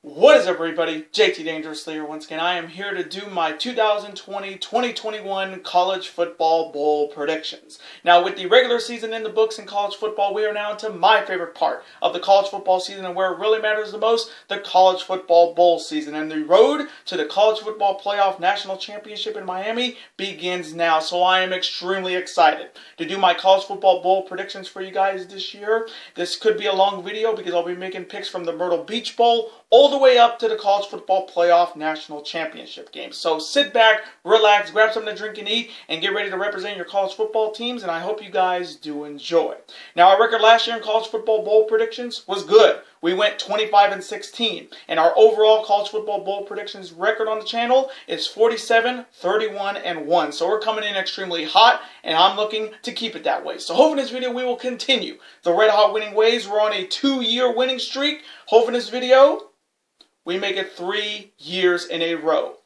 What is up, everybody? JT Dangerously here once again. I am here to do my 2020-2021 College Football Bowl predictions. Now, with the regular season in the books in college football, we are now into my favorite part of the college football season and where it really matters the most, the College Football Bowl season. And the road to the College Football Playoff National Championship in Miami begins now. So I am extremely excited to do my College Football Bowl predictions for you guys this year. This could be a long video because I'll be making picks from the Myrtle Beach Bowl all the way up to the College Football Playoff National Championship game. So sit back, relax, grab something to drink and eat, and get ready to represent your college football teams, and I hope you guys do enjoy. Now, our record last year in College Football Bowl predictions was good. We went 25-16, and our overall College Football Bowl predictions record on the channel is 47-31-1. So we're coming in extremely hot, and I'm looking to keep it that way. So hopefully in this video we will continue the red hot winning ways. We're on a 2-year winning streak. Hopefully in this video we make it 3 years in a row.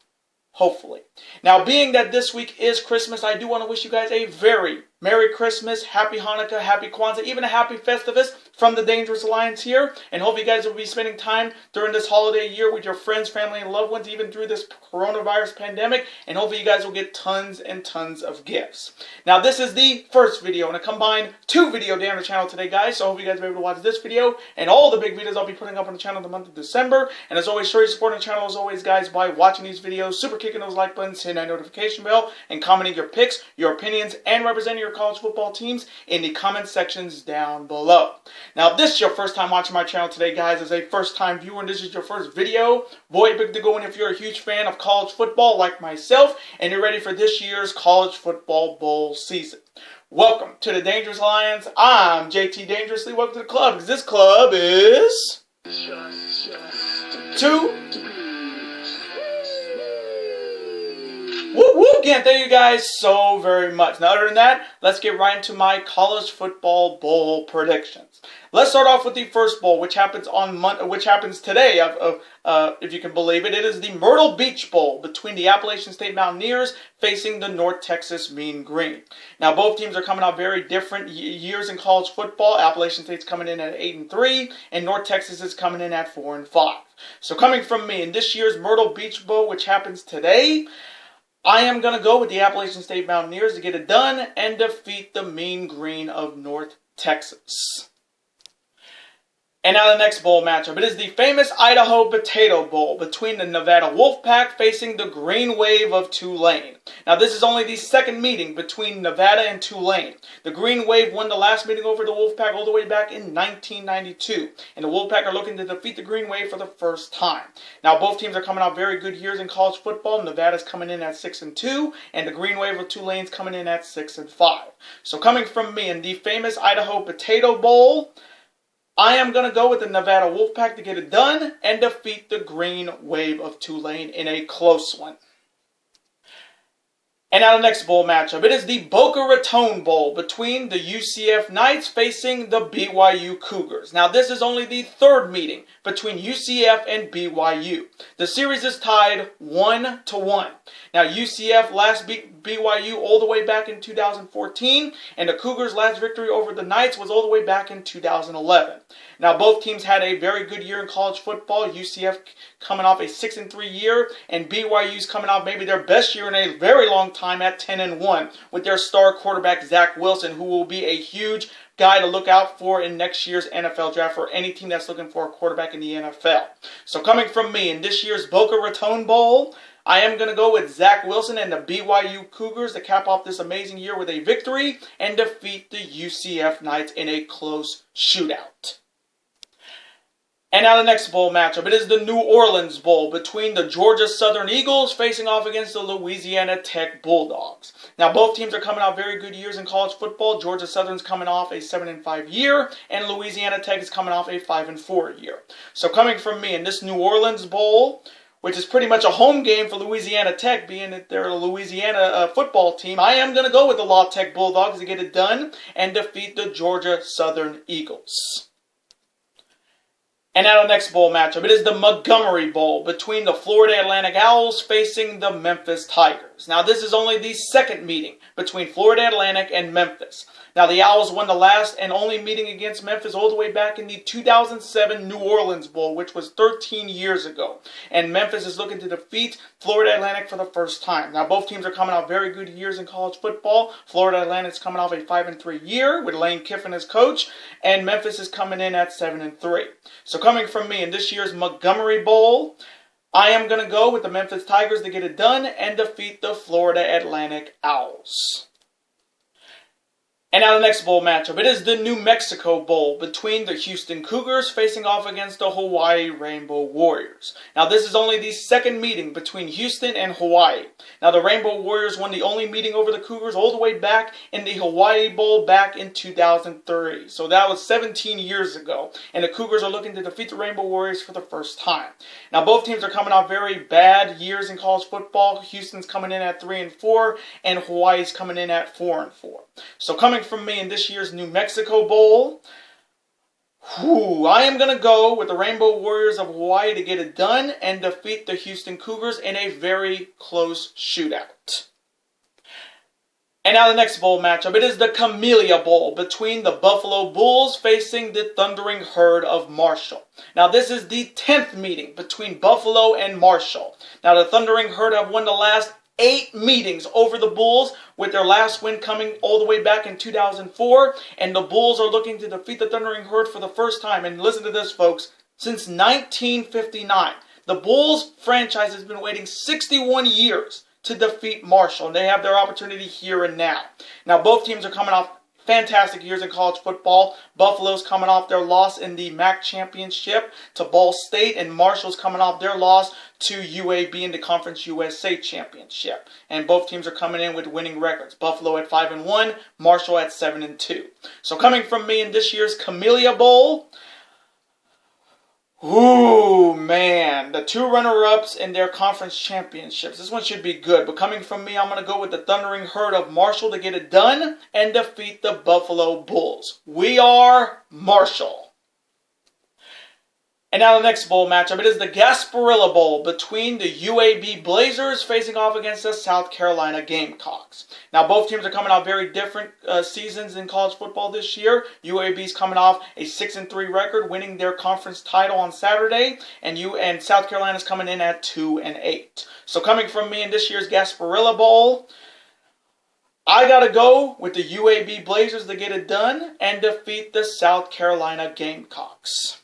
Hopefully. Now, being that this week is Christmas, I do want to wish you guys a very Merry Christmas, Happy Hanukkah, Happy Kwanzaa, even a Happy Festivus from the Dangerous Alliance here. And hope you guys will be spending time during this holiday year with your friends, family, and loved ones, even through this coronavirus pandemic. And hopefully you guys will get tons and tons of gifts. Now, this is the first video in a combined 2-video day on the channel today, guys. So I hope you guys will be able to watch this video and all the big videos I'll be putting up on the channel in the month of December. And as always, show your support on the channel, as always, guys, by watching these videos, super kicking those like buttons, hitting that notification bell, and commenting your picks, your opinions, and representing your college football teams in the comment sections down below. Now, if this is your first time watching my channel today, guys, as a first-time viewer, and this is your first video, boy, big to go in if you're a huge fan of college football like myself, and you're ready for this year's College Football Bowl season. Welcome to the Dangerous Alliance. I'm JT Dangerously. Welcome to the club, because this club is... Whoop whoop! Again, thank you guys so very much. Now, other than that, let's get right into my College Football Bowl predictions. Let's start off with the first bowl, which happens today. If you can believe it, it is the Myrtle Beach Bowl between the Appalachian State Mountaineers facing the North Texas Mean Green. Now, both teams are coming out very different years in college football. Appalachian State's coming in at 8-3, and North Texas is coming in at 4-5. So, coming from me in this year's Myrtle Beach Bowl, which happens today, I am going to go with the Appalachian State Mountaineers to get it done and defeat the Mean Green of North Texas. And now the next bowl matchup. It is the famous Idaho Potato Bowl between the Nevada Wolfpack facing the Green Wave of Tulane. Now, this is only the second meeting between Nevada and Tulane. The Green Wave won the last meeting over the Wolfpack all the way back in 1992. And the Wolfpack are looking to defeat the Green Wave for the first time. Now, both teams are coming out very good years in college football. Nevada's coming in at 6-2, and the Green Wave of Tulane's coming in at 6-5. So coming from me in the famous Idaho Potato Bowl, I am going to go with the Nevada Wolfpack to get it done and defeat the Green Wave of Tulane in a close one. And now the next bowl matchup. It is the Boca Raton Bowl between the UCF Knights facing the BYU Cougars. Now, this is only the third meeting between UCF and BYU. The series is tied 1-1. Now, UCF last beat BYU all the way back in 2014, and the Cougars' last victory over the Knights was all the way back in 2011. Now, both teams had a very good year in college football. UCF coming off a 6-3 year, and BYU's coming off maybe their best year in a very long time at 10-1 with their star quarterback Zach Wilson, who will be a huge guy to look out for in next year's NFL draft for any team that's looking for a quarterback in the NFL. So coming from me in this year's Boca Raton Bowl, I am going to go with Zach Wilson and the BYU Cougars to cap off this amazing year with a victory and defeat the UCF Knights in a close shootout. And now the next bowl matchup. It is the New Orleans Bowl between the Georgia Southern Eagles facing off against the Louisiana Tech Bulldogs. Now, both teams are coming out very good years in college football. Georgia Southern's coming off a 7-5 year, and Louisiana Tech is coming off a 5-4 year. So coming from me in this New Orleans Bowl, which is pretty much a home game for Louisiana Tech, being that they're a Louisiana football team, I am going to go with the La Tech Bulldogs to get it done and defeat the Georgia Southern Eagles. And now the next bowl matchup. It is the Montgomery Bowl between the Florida Atlantic Owls facing the Memphis Tigers. Now, this is only the second meeting between Florida Atlantic and Memphis. Now, the Owls won the last and only meeting against Memphis all the way back in the 2007 New Orleans Bowl, which was 13 years ago. And Memphis is looking to defeat Florida Atlantic for the first time. Now, both teams are coming off very good years in college football. Florida Atlantic's coming off a 5-3 year with Lane Kiffin as coach, and Memphis is coming in at 7-3. So coming from me in this year's Montgomery Bowl, I am going to go with the Memphis Tigers to get it done and defeat the Florida Atlantic Owls. And now the next bowl matchup. It is the New Mexico Bowl between the Houston Cougars facing off against the Hawaii Rainbow Warriors. Now, this is only the second meeting between Houston and Hawaii. Now, the Rainbow Warriors won the only meeting over the Cougars all the way back in the Hawaii Bowl back in 2003. So that was 17 years ago. And the Cougars are looking to defeat the Rainbow Warriors for the first time. Now, both teams are coming off very bad years in college football. Houston's coming in at 3-4, and Hawaii's coming in at 4-4. So coming from me in this year's New Mexico Bowl, I am going to go with the Rainbow Warriors of Hawaii to get it done and defeat the Houston Cougars in a very close shootout. And now the next bowl matchup. It is the Camellia Bowl between the Buffalo Bulls facing the Thundering Herd of Marshall. Now, this is the 10th meeting between Buffalo and Marshall. Now, the Thundering Herd have won the last 8 meetings over the Bulls, with their last win coming all the way back in 2004. And the Bulls are looking to defeat the Thundering Herd for the first time. And listen to this, folks. Since 1959, the Bulls franchise has been waiting 61 years to defeat Marshall. And they have their opportunity here and now. Now, both teams are coming off fantastic years in college football. Buffalo's coming off their loss in the MAC championship to Ball State, and Marshall's coming off their loss to UAB in the Conference USA championship. And both teams are coming in with winning records. Buffalo at 5-1, Marshall at 7-2. So coming from me in this year's Camellia Bowl, ooh, man, the 2 runner-ups in their conference championships. This one should be good. But coming from me, I'm going to go with the Thundering Herd of Marshall to get it done and defeat the Buffalo Bulls. We are Marshall. And now the next bowl matchup. It is the Gasparilla Bowl between the UAB Blazers facing off against the South Carolina Gamecocks. Now, both teams are coming off very different seasons in college football this year. UAB's coming off a 6-3 record, winning their conference title on Saturday, and South Carolina's coming in at 2-8. So coming from me in this year's Gasparilla Bowl, I got to go with the UAB Blazers to get it done and defeat the South Carolina Gamecocks.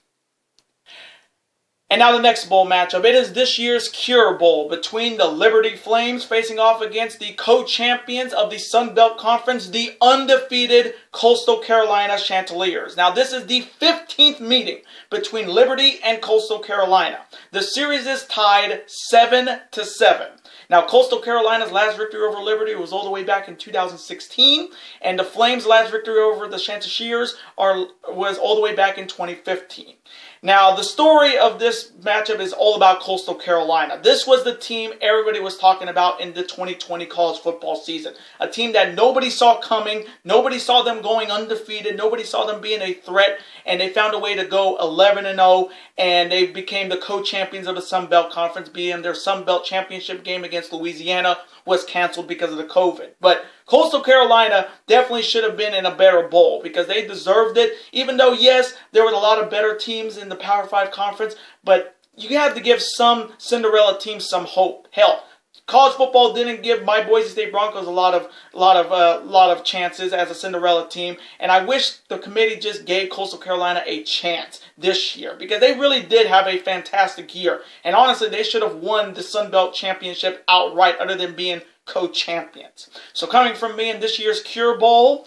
And now the next bowl matchup. It is this year's Cure Bowl between the Liberty Flames facing off against the co-champions of the Sun Belt Conference, the undefeated Coastal Carolina Chanticleers. Now, this is the 15th meeting between Liberty and Coastal Carolina. The series is tied 7-7. Now, Coastal Carolina's last victory over Liberty was all the way back in 2016, and the Flames' last victory over the Chanticleers was all the way back in 2015. Now, the story of this matchup is all about Coastal Carolina. This was the team everybody was talking about in the 2020 college football season. A team that nobody saw coming. Nobody saw them going undefeated. Nobody saw them being a threat. And they found a way to go 11-0. And they became the co-champions of the Sun Belt Conference, being their Sun Belt championship game against Louisiana was canceled because of the COVID. But Coastal Carolina definitely should have been in a better bowl because they deserved it. Even though, yes, there were a lot of better teams in the Power 5 conference, but you have to give some Cinderella teams some hope. Hell, college football didn't give my Boise State Broncos a lot of chances as a Cinderella team, and I wish the committee just gave Coastal Carolina a chance this year because they really did have a fantastic year. And honestly, they should have won the Sun Belt Championship outright other than being co-champions. So coming from me in this year's Cure Bowl,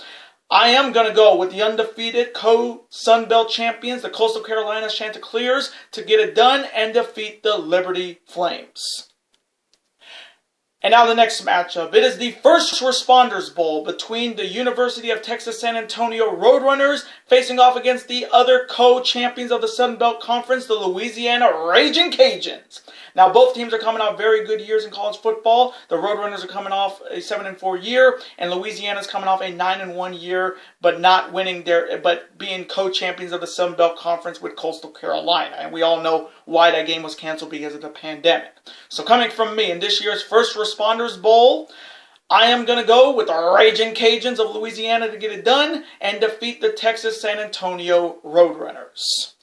I am going to go with the undefeated co-Sun Belt champions, the Coastal Carolina Chanticleers, to get it done and defeat the Liberty Flames. And now the next matchup. It is the First Responders Bowl between the University of Texas San Antonio Roadrunners facing off against the other co-champions of the Sun Belt Conference, the Louisiana Raging Cajuns. Now, both teams are coming off very good years in college football. The Roadrunners are coming off a 7-4 year, and Louisiana's coming off a 9-1 year, but being co-champions of the Sun Belt Conference with Coastal Carolina. And we all know why that game was canceled because of the pandemic. So coming from me in this year's First Responders Bowl, I am going to go with the Raging Cajuns of Louisiana to get it done and defeat the Texas San Antonio Roadrunners.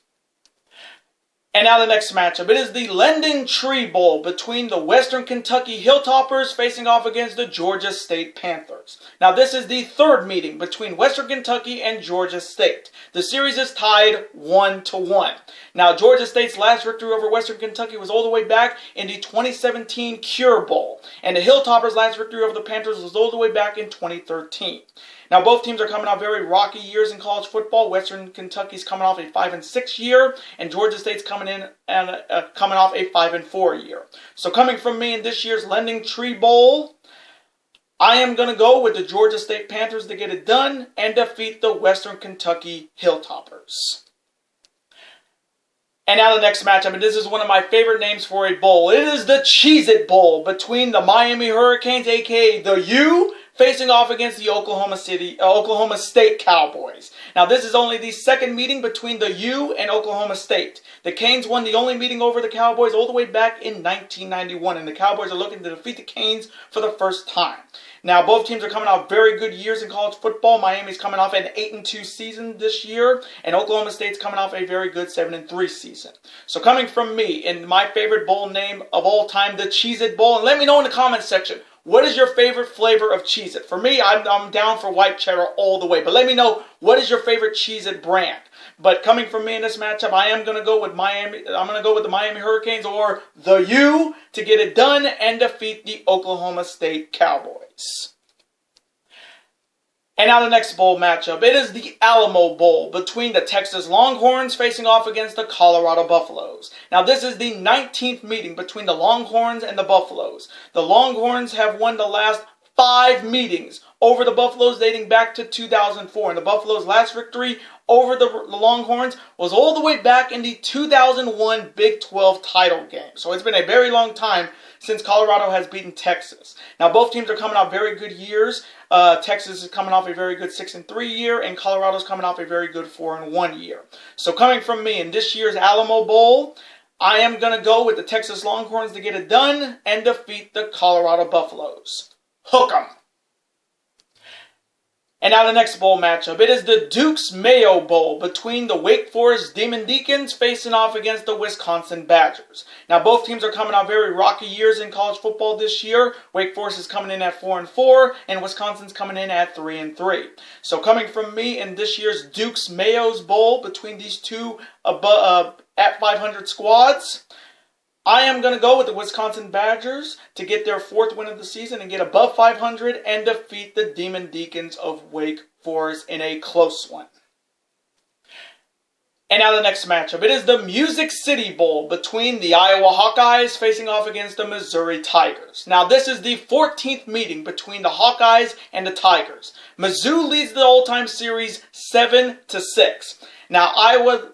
And now the next matchup. It is the Lending Tree Bowl between the Western Kentucky Hilltoppers facing off against the Georgia State Panthers. Now this is the third meeting between Western Kentucky and Georgia State. The series is tied 1-1. Now Georgia State's last victory over Western Kentucky was all the way back in the 2017 Cure Bowl. And the Hilltoppers' last victory over the Panthers was all the way back in 2013. Now, both teams are coming off very rocky years in college football. Western Kentucky's coming off a 5-6 year, and Georgia State's coming off a 5-4 year. So, coming from me in this year's Lending Tree Bowl, I am going to go with the Georgia State Panthers to get it done and defeat the Western Kentucky Hilltoppers. And now the next matchup, and this is one of my favorite names for a bowl. It is the Cheez-It Bowl between the Miami Hurricanes, a.k.a. the U, facing off against the Oklahoma State Cowboys. Now, this is only the second meeting between the U and Oklahoma State. The Canes won the only meeting over the Cowboys all the way back in 1991, and the Cowboys are looking to defeat the Canes for the first time. Now, both teams are coming off very good years in college football. Miami's coming off an 8-2 season this year, and Oklahoma State's coming off a very good 7-3 season. So coming from me, in my favorite bowl name of all time, the Cheez-It Bowl, and let me know in the comments section, what is your favorite flavor of Cheez-It? For me, I'm down for white cheddar all the way, but let me know, what is your favorite Cheez-It brand? But coming from me in this matchup, I am going to go with Miami. I'm going to go with the Miami Hurricanes or the U to get it done and defeat the Oklahoma State Cowboys. And now the next bowl matchup. It is the Alamo Bowl between the Texas Longhorns facing off against the Colorado Buffaloes. Now this is the 19th meeting between the Longhorns and the Buffaloes. The Longhorns have won the last 5 meetings over the Buffaloes dating back to 2004. And the Buffaloes' last victory over the Longhorns was all the way back in the 2001 Big 12 title game. So it's been a very long time since Colorado has beaten Texas. Now both teams are coming off very good years. Texas is coming off a very good 6-3 year, and Colorado's coming off a very good 4-1 year. So coming from me in this year's Alamo Bowl, I am going to go with the Texas Longhorns to get it done and defeat the Colorado Buffaloes. Hook 'em. And now the next bowl matchup. It is the Duke's Mayo Bowl between the Wake Forest Demon Deacons facing off against the Wisconsin Badgers. Now both teams are coming off very rocky years in college football this year. Wake Forest is coming in at 4-4 and Wisconsin's coming in at 3-3. So coming from me in this year's Duke's Mayo's Bowl between these two at 500 squads, I am going to go with the Wisconsin Badgers to get their 4th win of the season and get above 500 and defeat the Demon Deacons of Wake Forest in a close one. And now the next matchup. It is the Music City Bowl between the Iowa Hawkeyes facing off against the Missouri Tigers. Now this is the 14th meeting between the Hawkeyes and the Tigers. Mizzou leads the all-time series 7-6. Now Iowa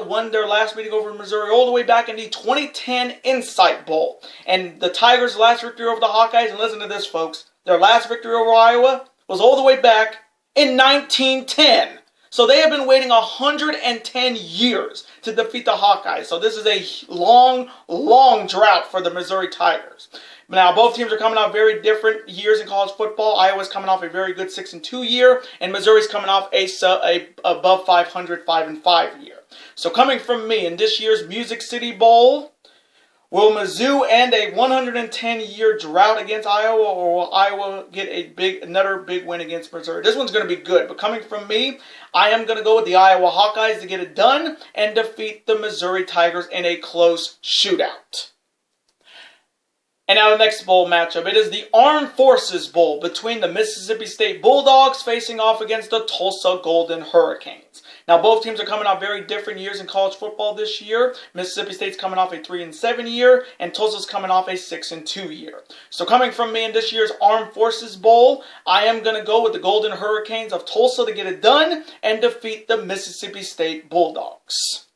won their last meeting over Missouri all the way back in the 2010 Insight Bowl. And the Tigers' last victory over the Hawkeyes, and listen to this, folks, their last victory over Iowa was all the way back in 1910. So they have been waiting 110 years to defeat the Hawkeyes. So this is a long, long drought for the Missouri Tigers. Now, both teams are coming off very different years in college football. Iowa's coming off a very good 6-2 year, and Missouri's coming off a above 500 5-5 year. So coming from me in this year's Music City Bowl, will Mizzou end a 110-year drought against Iowa, or will Iowa get another big win against Missouri? This one's going to be good, but coming from me, I am going to go with the Iowa Hawkeyes to get it done and defeat the Missouri Tigers in a close shootout. And now the next bowl matchup. It is the Armed Forces Bowl between the Mississippi State Bulldogs facing off against the Tulsa Golden Hurricanes. Now both teams are coming off very different years in college football this year. Mississippi State's coming off a 3-7 year, and Tulsa's coming off a 6-2 year. So coming from me in this year's Armed Forces Bowl, I am going to go with the Golden Hurricanes of Tulsa to get it done and defeat the Mississippi State Bulldogs.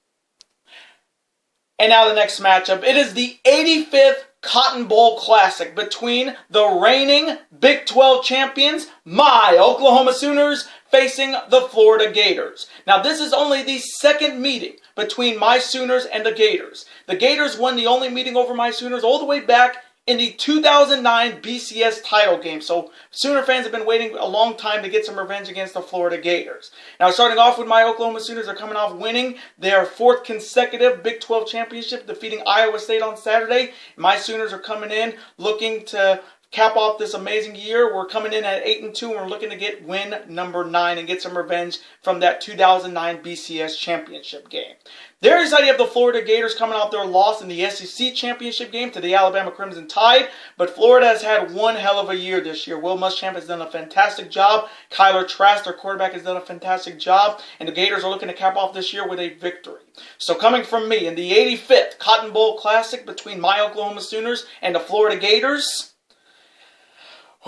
And now the next matchup. It is the 85th Cotton Bowl Classic between the reigning Big 12 champions, my Oklahoma Sooners, facing the Florida Gators. Now this is only the second meeting between my Sooners and the Gators. The Gators won the only meeting over my Sooners all the way back in the 2009 BCS title game. So Sooner fans have been waiting a long time to get some revenge against the Florida Gators. Now, starting off with my Oklahoma Sooners are coming off winning their 4th consecutive Big 12 championship, defeating Iowa State on Saturday. My Sooners are coming in looking to cap off this amazing year. We're coming in at 8-2, and we're looking to get win number 9 and get some revenge from that 2009 BCS championship game. The other side, you have the Florida Gators coming off their loss in the SEC championship game to the Alabama Crimson Tide, but Florida has had one hell of a year this year. Will Muschamp has done a fantastic job. Kyler Trask, their quarterback, has done a fantastic job, and the Gators are looking to cap off this year with a victory. So coming from me, in the 85th Cotton Bowl Classic between my Oklahoma Sooners and the Florida Gators,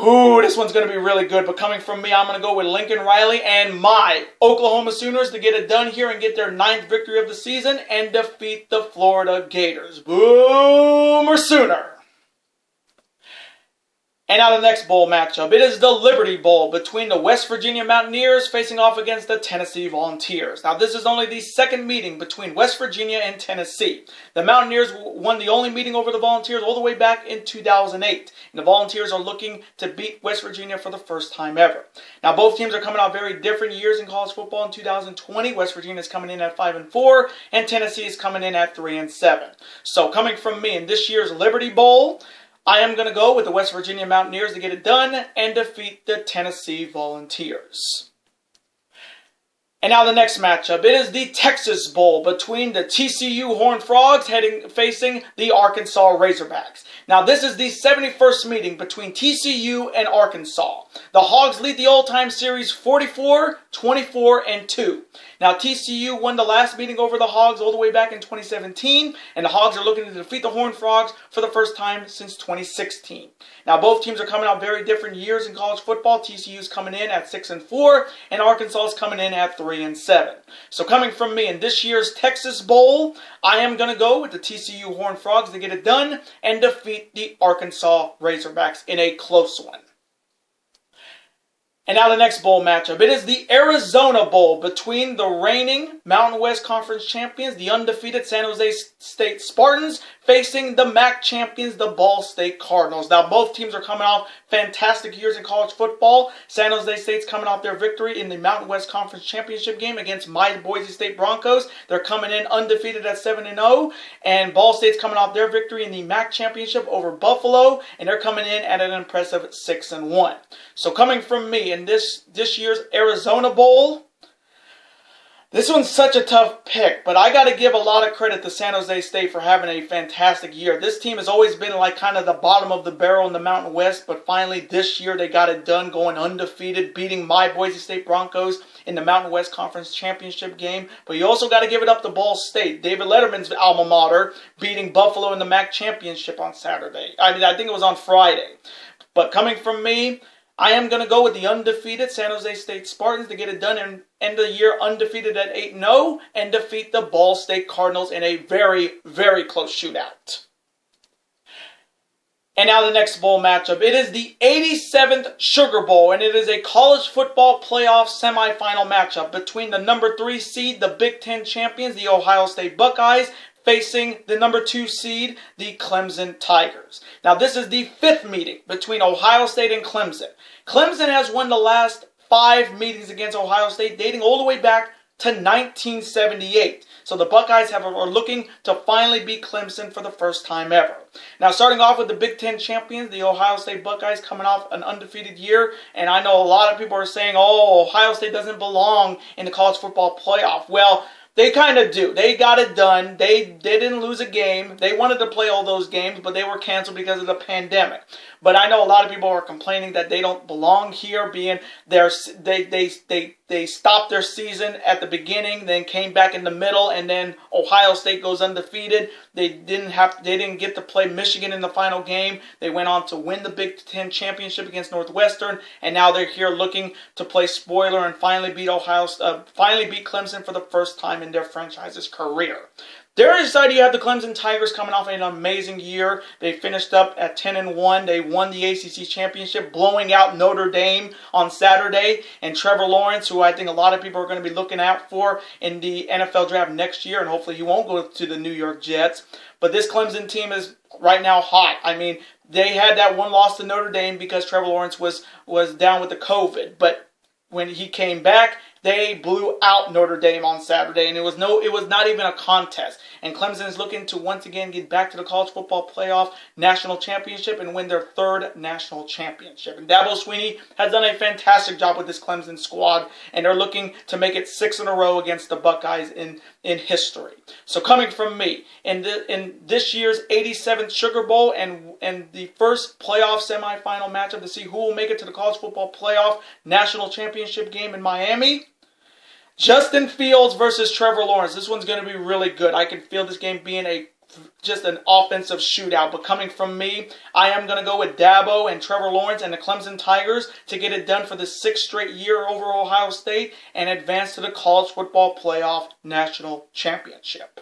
ooh, this one's going to be really good. But coming from me, I'm going to go with Lincoln Riley and my Oklahoma Sooners to get it done here and get their 9th victory of the season and defeat the Florida Gators. Boomer Sooner! And now the next bowl matchup. It is the Liberty Bowl between the West Virginia Mountaineers facing off against the Tennessee Volunteers. Now, this is only the second meeting between West Virginia and Tennessee. The Mountaineers won the only meeting over the Volunteers all the way back in 2008. And the Volunteers are looking to beat West Virginia for the first time ever. Now, both teams are coming off very different years in college football. In 2020, West Virginia is coming in at 5-4, and Tennessee is coming in at 3-7. So, coming from me in this year's Liberty Bowl, I am going to go with the West Virginia Mountaineers to get it done and defeat the Tennessee Volunteers. And now the next matchup. It is the Texas Bowl between the TCU Horned Frogs facing the Arkansas Razorbacks. Now, this is the 71st meeting between TCU and Arkansas. The Hogs lead the all-time series 44-24-2. Now, TCU won the last meeting over the Hogs all the way back in 2017, and the Hogs are looking to defeat the Horned Frogs for the first time since 2016. Now, both teams are coming out very different years in college football. TCU is coming in at 6-4, and Arkansas is coming in at 3-7. So, coming from me in this year's Texas Bowl, I am going to go with the TCU Horned Frogs to get it done and defeat the Arkansas Razorbacks in a close one. And now the next bowl matchup. It is the Arizona Bowl between the reigning Mountain West Conference champions, the undefeated San Jose State Spartans, facing the MAC champions, the Ball State Cardinals. Now, both teams are coming off fantastic years in college football. San Jose State's coming off their victory in the Mountain West Conference Championship game against my Boise State Broncos. They're coming in undefeated at 7-0. And Ball State's coming off their victory in the MAC Championship over Buffalo. And they're coming in at an impressive 6-1. So coming from me in this year's Arizona Bowl, this one's such a tough pick, but I got to give a lot of credit to San Jose State for having a fantastic year. This team has always been like kind of the bottom of the barrel in the Mountain West, but finally this year they got it done, going undefeated, beating my Boise State Broncos in the Mountain West Conference Championship game. But you also got to give it up to Ball State, David Letterman's alma mater, beating Buffalo in the MAC Championship on Saturday. I think it was on Friday. But coming from me, I am going to go with the undefeated San Jose State Spartans to get it done and end the year undefeated at 8-0 and defeat the Ball State Cardinals in a very, very close shootout. And now the next bowl matchup. It is the 87th Sugar Bowl, and it is a college football playoff semifinal matchup between the number 3 seed, the Big Ten champions, the Ohio State Buckeyes, facing the number 2 seed, the Clemson Tigers. Now, this is the 5th meeting between Ohio State and Clemson. Clemson has won the last 5 meetings against Ohio State, dating all the way back to 1978. So the Buckeyes are looking to finally beat Clemson for the first time ever. Now, starting off with the Big Ten champions, the Ohio State Buckeyes, coming off an undefeated year. And I know a lot of people are saying, oh, Ohio State doesn't belong in the college football playoff. Well, they kind of do. They got it done. They didn't lose a game. They wanted to play all those games, but they were canceled because of the pandemic. But I know a lot of people are complaining that they don't belong here, being they stopped their season at the beginning, then came back in the middle, and then Ohio State goes undefeated. They didn't get to play Michigan in the final game. They went on to win the Big Ten championship against Northwestern, and now they're here looking to play spoiler and finally beat Clemson for the first time in their franchise's career. The other side, you have the Clemson Tigers coming off an amazing year. They finished up at 10-1. They won the ACC championship, blowing out Notre Dame on Saturday. And Trevor Lawrence, who I think a lot of people are going to be looking out for in the NFL draft next year, and hopefully he won't go to the New York Jets. But this Clemson team is right now hot. I mean, They had that one loss to Notre Dame because Trevor Lawrence was down with the COVID. But when he came back, they blew out Notre Dame on Saturday, and it was not even a contest. And Clemson is looking to once again get back to the college football playoff national championship and win their third national championship. And Dabo Swinney has done a fantastic job with this Clemson squad, and they're looking to make it 6 in a row against the Buckeyes in history. So coming from me, in this year's 87th Sugar Bowl and the first playoff semifinal matchup to see who will make it to the college football playoff national championship game in Miami, Justin Fields versus Trevor Lawrence. This one's going to be really good. I can feel this game being just an offensive shootout. But coming from me, I am going to go with Dabo and Trevor Lawrence and the Clemson Tigers to get it done for the 6th straight year over Ohio State and advance to the college football playoff national championship.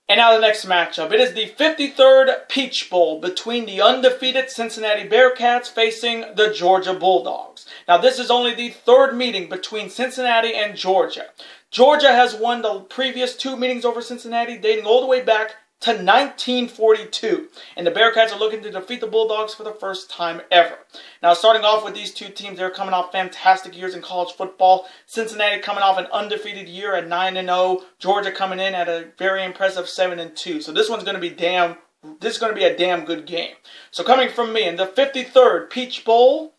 And now the next matchup. It is the 53rd Peach Bowl between the undefeated Cincinnati Bearcats facing the Georgia Bulldogs. Now this is only the third meeting between Cincinnati and Georgia. Georgia has won the previous 2 meetings over Cincinnati dating all the way back to 1942. And the Bearcats are looking to defeat the Bulldogs for the first time ever. Now, starting off with these two teams, they're coming off fantastic years in college football. Cincinnati coming off an undefeated year at 9-0. Georgia coming in at a very impressive 7-2. So this one's going to be a damn good game. So coming from me in the 53rd Peach Bowl.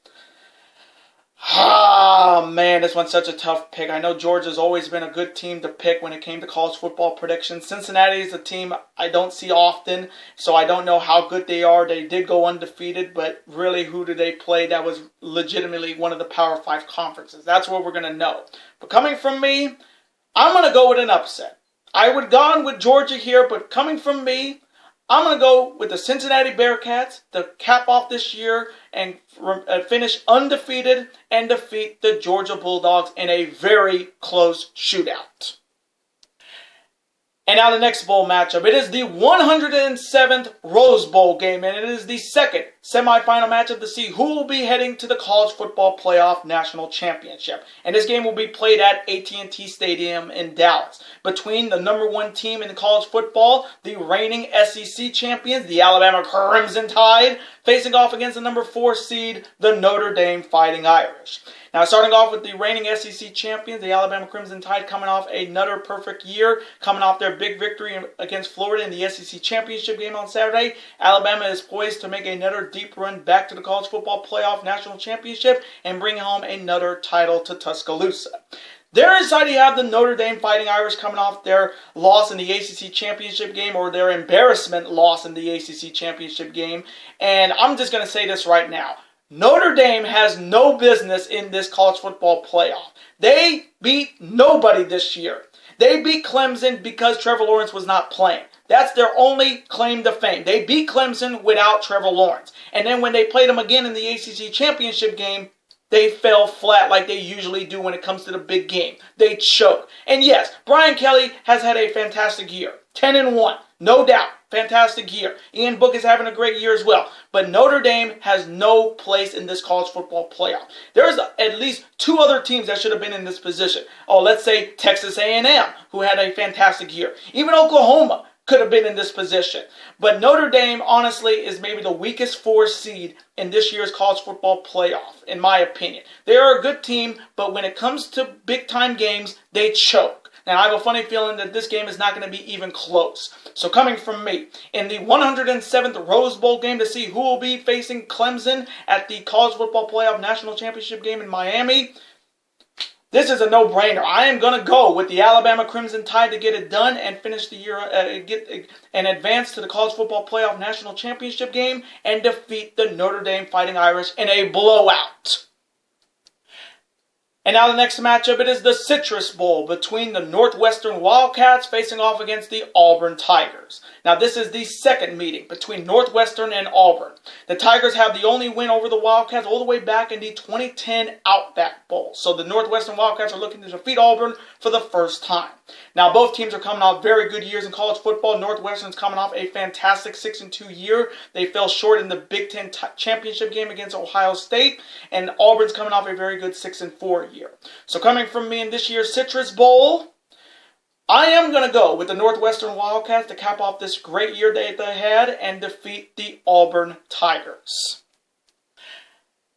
Ah, man, this one's such a tough pick. I know Georgia's always been a good team to pick when it came to college football predictions. Cincinnati is a team I don't see often, so I don't know how good they are. They did go undefeated, but really, who did they play that was legitimately one of the Power 5 conferences? That's what we're going to know. But coming from me, I'm going to go with an upset. I would have gone with Georgia here, but coming from me, I'm going to go with the Cincinnati Bearcats to cap off this year and finish undefeated and defeat the Georgia Bulldogs in a very close shootout. And now the next bowl matchup. It is the 107th Rose Bowl game, and it is the second semifinal matchup to see who will be heading to the College Football Playoff National Championship. And this game will be played at AT&T Stadium in Dallas between the number 1 team in college football, the reigning SEC champions, the Alabama Crimson Tide, facing off against the number 4 seed, the Notre Dame Fighting Irish. Now, starting off with the reigning SEC champions, the Alabama Crimson Tide, coming off another perfect year, coming off their big victory against Florida in the SEC championship game on Saturday. Alabama is poised to make another deep run back to the College Football Playoff National Championship and bring home another title to Tuscaloosa. There inside you have the Notre Dame Fighting Irish coming off their loss in the ACC championship game, or their embarrassment loss in the ACC championship game. And I'm just going to say this right now. Notre Dame has no business in this college football playoff. They beat nobody this year. They beat Clemson because Trevor Lawrence was not playing. That's their only claim to fame. They beat Clemson without Trevor Lawrence. And then when they played them again in the ACC championship game, they fell flat like they usually do when it comes to the big game. They choke. And yes, Brian Kelly has had a fantastic year. 10-1. No doubt. Fantastic year. Ian Book is having a great year as well. But Notre Dame has no place in this college football playoff. There's at least 2 other teams that should have been in this position. Oh, let's say Texas A&M, who had a fantastic year. Even Oklahoma could have been in this position. But Notre Dame, honestly, is maybe the weakest 4 seed in this year's college football playoff, in my opinion. They are a good team, but when it comes to big-time games, they choke. And I have a funny feeling that this game is not going to be even close. So coming from me, in the 107th Rose Bowl game to see who will be facing Clemson at the College Football Playoff National Championship game in Miami, this is a no-brainer. I am going to go with the Alabama Crimson Tide to get it done and finish the year, and advance to the College Football Playoff National Championship game and defeat the Notre Dame Fighting Irish in a blowout. And now the next matchup, it is the Citrus Bowl between the Northwestern Wildcats facing off against the Auburn Tigers. Now this is the second meeting between Northwestern and Auburn. The Tigers have the only win over the Wildcats all the way back in the 2010 Outback Bowl. So the Northwestern Wildcats are looking to defeat Auburn for the first time. Now both teams are coming off very good years in college football. Northwestern's coming off a fantastic 6-2 year. They fell short in the Big Ten championship game against Ohio State. And Auburn's coming off a very good 6-4 year. So coming from me in this year's Citrus Bowl, I am going to go with the Northwestern Wildcats to cap off this great year they had and defeat the Auburn Tigers.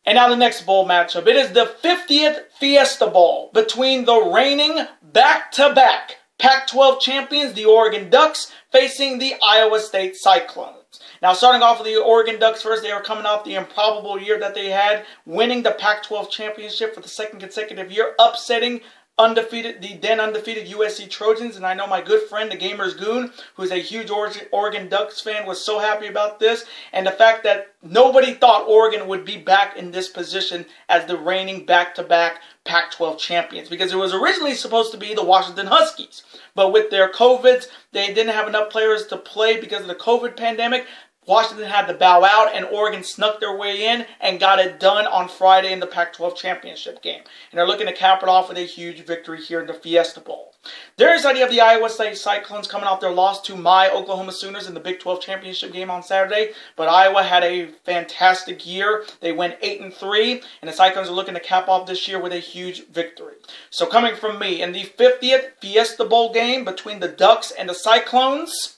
And now the next bowl matchup. It is the 50th Fiesta Bowl between the reigning back-to-back Pac-12 champions, the Oregon Ducks, facing the Iowa State Cyclones. Now, starting off with the Oregon Ducks first, they are coming off the improbable year that they had, winning the Pac-12 championship for the second consecutive year, upsetting the then undefeated USC Trojans. And I know my good friend, the Gamers Goon, who's a huge Oregon Ducks fan, was so happy about this. And the fact that nobody thought Oregon would be back in this position as the reigning back-to-back Pac-12 champions, because it was originally supposed to be the Washington Huskies. But with their COVIDs, they didn't have enough players to play because of the COVID pandemic. Washington had to bow out, and Oregon snuck their way in and got it done on Friday in the Pac-12 championship game. And they're looking to cap it off with a huge victory here in the Fiesta Bowl. There's the idea of the Iowa State Cyclones coming off their loss to my Oklahoma Sooners in the Big 12 championship game on Saturday. But Iowa had a fantastic year. They went 8-3, and the Cyclones are looking to cap off this year with a huge victory. So coming from me, in the 50th Fiesta Bowl game between the Ducks and the Cyclones,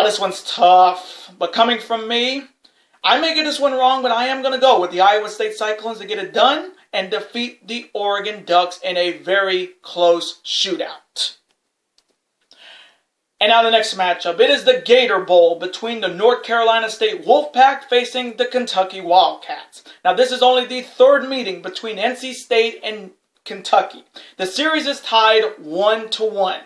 this one's tough. But coming from me, I may get this one wrong, but I am going to go with the Iowa State Cyclones to get it done and defeat the Oregon Ducks in a very close shootout. And now the next matchup. It is the Gator Bowl between the North Carolina State Wolfpack facing the Kentucky Wildcats. Now this is only the third meeting between NC State and Kentucky. The series is tied 1-1.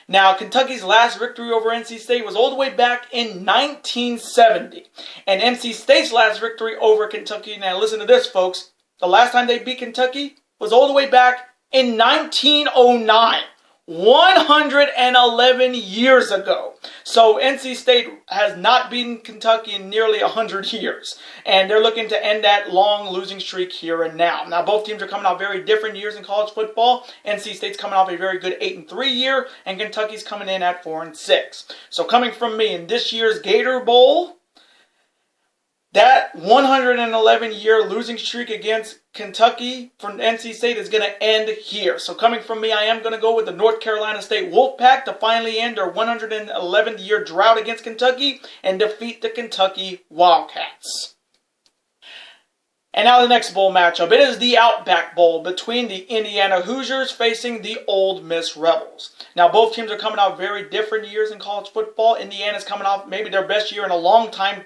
Now, Kentucky's last victory over NC State was all the way back in 1970. And NC State's last victory over Kentucky, now listen to this, folks, the last time they beat Kentucky was all the way back in 1909. 111 years ago. So NC State has not beaten Kentucky in nearly 100 years. And they're looking to end that long losing streak here and now. Now both teams are coming off very different years in college football. NC State's coming off a very good 8-3 year. And Kentucky's coming in at 4-6. So coming from me in this year's Gator Bowl, that 111-year losing streak against Kentucky from NC State is going to end here. So coming from me, I am going to go with the North Carolina State Wolfpack to finally end their 111th-year drought against Kentucky and defeat the Kentucky Wildcats. And now the next bowl matchup. It is the Outback Bowl between the Indiana Hoosiers facing the Ole Miss Rebels. Now both teams are coming out very different years in college football. Indiana's coming off maybe their best year in a long time,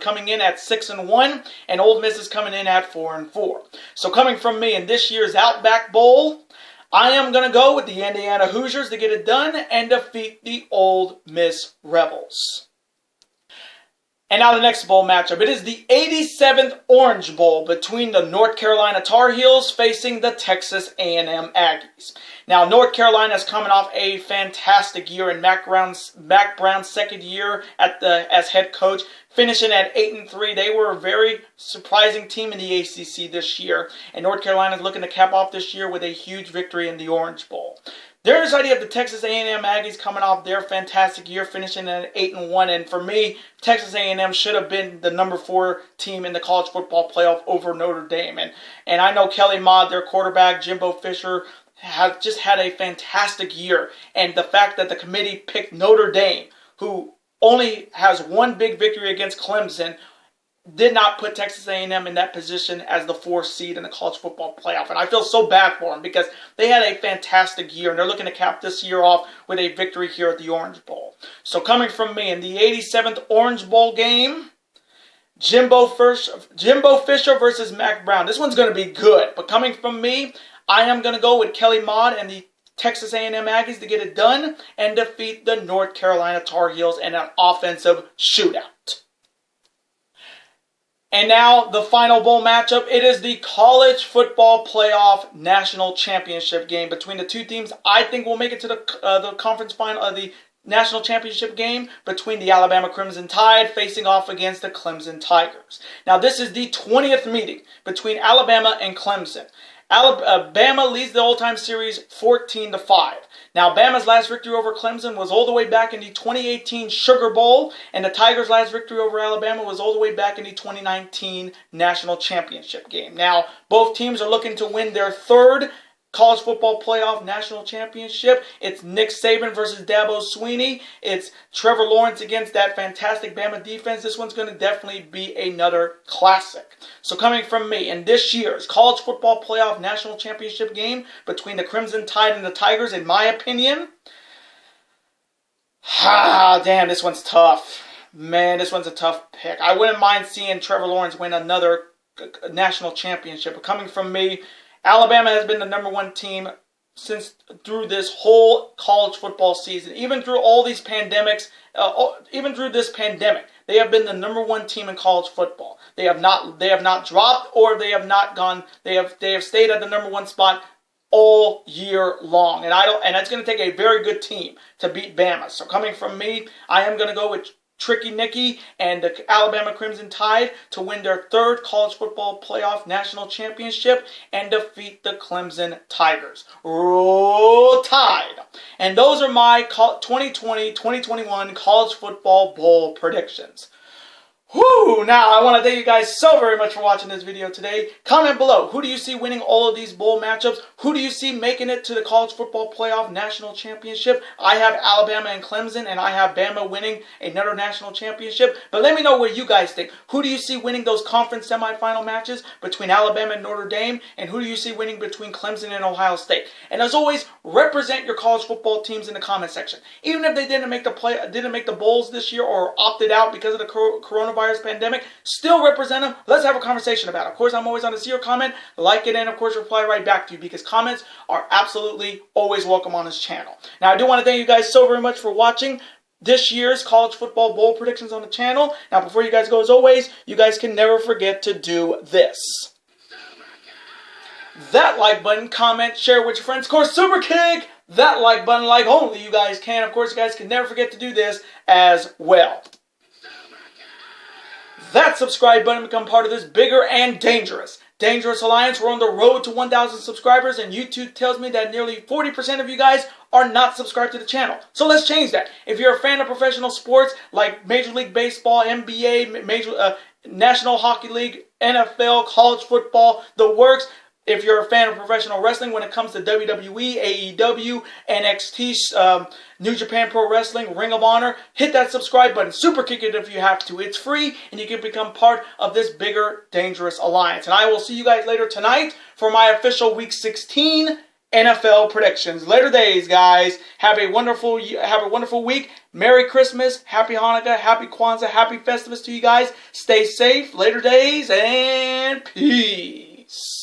coming in at 6-1, and Ole Miss is coming in at 4-4. So coming from me in this year's Outback Bowl, I am going to go with the Indiana Hoosiers to get it done and defeat the Ole Miss Rebels. And now the next bowl matchup. It is the 87th Orange Bowl between the North Carolina Tar Heels facing the Texas A&M Aggies. Now, North Carolina is coming off a fantastic year in Mac Brown's second year as head coach, finishing at 8-3. They were a very surprising team in the ACC this year, and North Carolina is looking to cap off this year with a huge victory in the Orange Bowl. There's the idea of the Texas A&M Aggies coming off their fantastic year, finishing at 8-1. And for me, Texas A&M should have been the number 4 team in the college football playoff over Notre Dame. And I know Kelly Mott, their quarterback, Jimbo Fisher, have just had a fantastic year. And the fact that the committee picked Notre Dame, who only has one big victory against Clemson, did not put Texas A&M in that position as the 4th seed in the college football playoff. And I feel so bad for them because they had a fantastic year, and they're looking to cap this year off with a victory here at the Orange Bowl. So coming from me in the 87th Orange Bowl game, Jimbo Fisher versus Mac Brown. This one's going to be good. But coming from me, I am going to go with Kelly Mott and the Texas A&M Aggies to get it done and defeat the North Carolina Tar Heels in an offensive shootout. And now the final bowl matchup. It is the College Football Playoff National Championship game between the two teams I think will make it to the conference final of the National Championship game between the Alabama Crimson Tide facing off against the Clemson Tigers. Now this is the 20th meeting between Alabama and Clemson. Alabama leads the all-time series 14-5. Now, Bama's last victory over Clemson was all the way back in the 2018 Sugar Bowl, and the Tigers' last victory over Alabama was all the way back in the 2019 National Championship game. Now, both teams are looking to win their 3rd College Football Playoff National Championship. It's Nick Saban versus Dabo Swinney. It's Trevor Lawrence against that fantastic Bama defense. This one's going to definitely be another classic. So coming from me, in this year's College Football Playoff National Championship game between the Crimson Tide and the Tigers, in my opinion, damn, this one's tough. Man, this one's a tough pick. I wouldn't mind seeing Trevor Lawrence win another national championship. But coming from me, Alabama has been the #1 team since through this whole college football season. Even through all these pandemics, even through this pandemic, they have been the #1 team in college football. They have not dropped, or they have not gone. They have stayed at the #1 spot all year long. And it's going to take a very good team to beat Bama. So coming from me, I am going to go with Tricky Nicky and the Alabama Crimson Tide to win their 3rd College Football Playoff National Championship and defeat the Clemson Tigers. Roll Tide! And those are my 2020-2021 College Football Bowl predictions. Whew! Now, I want to thank you guys so very much for watching this video today. Comment below, who do you see winning all of these bowl matchups? Who do you see making it to the College Football Playoff National Championship? I have Alabama and Clemson, and I have Bama winning another national championship. But let me know what you guys think. Who do you see winning those conference semifinal matches between Alabama and Notre Dame? And who do you see winning between Clemson and Ohio State? And as always, represent your college football teams in the comment section. Even if they didn't make the bowls this year or opted out because of the coronavirus pandemic, still represent them. Let's have a conversation about it. Of course, I'm always on to see your comment, like it, and of course reply right back to you, because comments are absolutely always welcome on this channel. Now, I do want to thank you guys so very much for watching this year's College Football Bowl predictions on the channel. Now, before you guys go, as always, you guys can never forget to do this. That like button, comment, share with your friends. Of course, super kick that like button like only you guys can. Of course, you guys can never forget to do this as well. That subscribe button, become part of this bigger and dangerous alliance. We're on the road to 1,000 subscribers, and YouTube tells me that nearly 40% of you guys are not subscribed to the channel. So let's change that. If you're a fan of professional sports like Major League Baseball, NBA, National Hockey League, NFL, college football, the works. If you're a fan of professional wrestling when it comes to WWE, AEW, NXT, New Japan Pro Wrestling, Ring of Honor, hit that subscribe button. Super kick it if you have to. It's free, and you can become part of this bigger, dangerous alliance. And I will see you guys later tonight for my official Week 16 NFL predictions. Later days, guys. Have a wonderful week. Merry Christmas, Happy Hanukkah, Happy Kwanzaa, Happy Festivus to you guys. Stay safe. Later days, and peace.